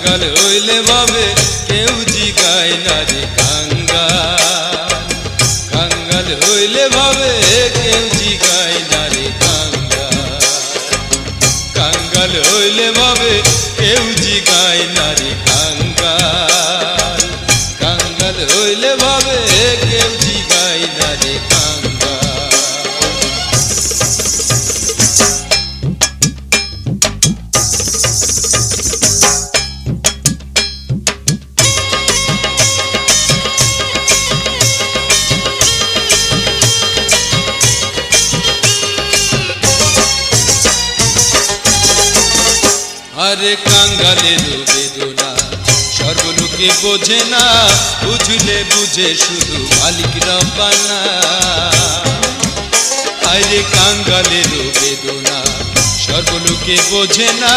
কাঙ্গাল হইলে ভাবে কেউ জিগায় না রে কাঙ্গাল। কাঙ্গাল হইলে ভাবে কেউ জিগায় না রে কাঙ্গাল। কাঙ্গাল হইলে ভাবে কেউ জিগায় না রে কাঙ্গাল। কাঙ্গাল হইলে ভাবে কেউ জিগায় না রে কাঙ্গাল। আরে কাঙ্গালের বেদনা সর্বলোকে বোঝে না, বুঝলে বুঝে শুধু মালিক রব্বানা। আরে কাঙ্গালের বেদনা সর্বলোকে বোঝে না,